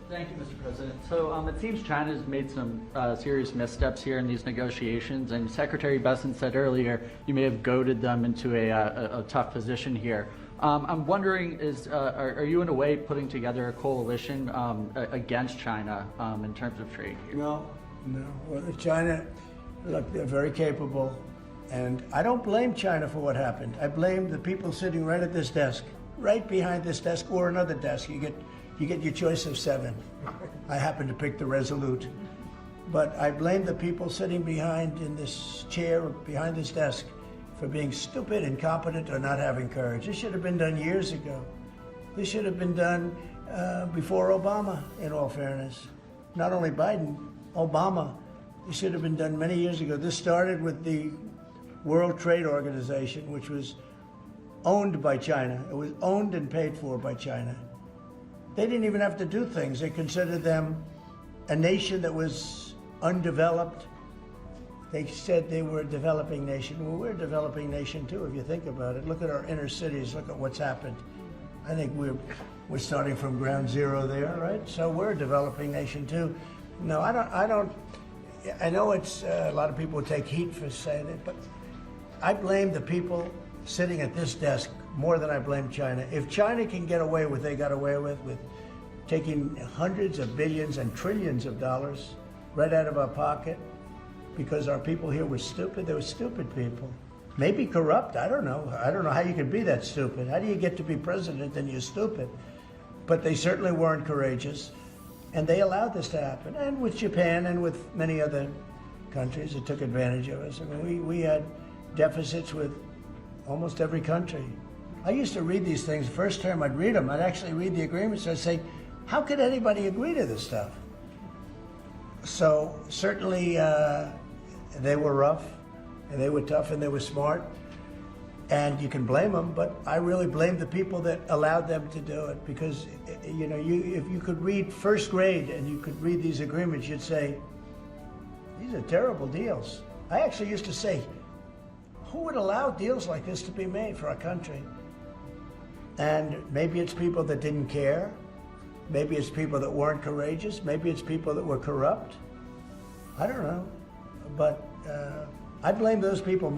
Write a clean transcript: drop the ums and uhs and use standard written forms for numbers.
Thank you, Mr. President. So it seems China's made some serious missteps here in these negotiations, and Secretary Bessent said earlier you may have goaded them into a tough position here. I'm wondering, are you in a way putting together a coalition against China in terms of trade here? No. Well, China, look, they're very capable, and I don't blame China for what happened. I blame the people sitting right at this desk, right behind this desk, or another desk. You get your choice of 7. I happen to pick the Resolute. But I blame the people sitting behind in this chair, behind this desk, for being stupid, incompetent, or not having courage. This should have been done years ago. This should have been done before Obama, in all fairness. Not only Biden, Obama. This should have been done many years ago. This started with the World Trade Organization, which was owned by China. It was owned and paid for by China. They didn't even have to do things. They considered them a nation that was undeveloped. They said they were a developing nation. Well, we're a developing nation too, if you think about it. Look at our inner cities. Look at what's happened. I think we're starting from ground zero there, right? So we're a developing nation too. No, I don't. I know it's a lot of people take heat for saying it, but I blame the people sitting at this desk more than I blame China. If China can get away with what they got away with taking hundreds of billions and trillions of dollars right out of our pocket because our people here were stupid, they were stupid people. Maybe corrupt, I don't know. I don't know how you could be that stupid. How do you get to be president and you're stupid? But they certainly weren't courageous, and they allowed this to happen. And with Japan and with many other countries that took advantage of us. I mean, we had deficits with almost every country. I used to read these things. First term, I'd read them. I'd actually read the agreements. I'd say, how could anybody agree to this stuff? So certainly they were rough, and they were tough, and they were smart. And you can blame them, but I really blame the people that allowed them to do it. Because you know, if you could read first grade and you could read these agreements, you'd say, these are terrible deals. I actually used to say, who would allow deals like this to be made for our country? And maybe it's people that didn't care. Maybe it's people that weren't courageous. Maybe it's people that were corrupt. I don't know. But I blame those people more.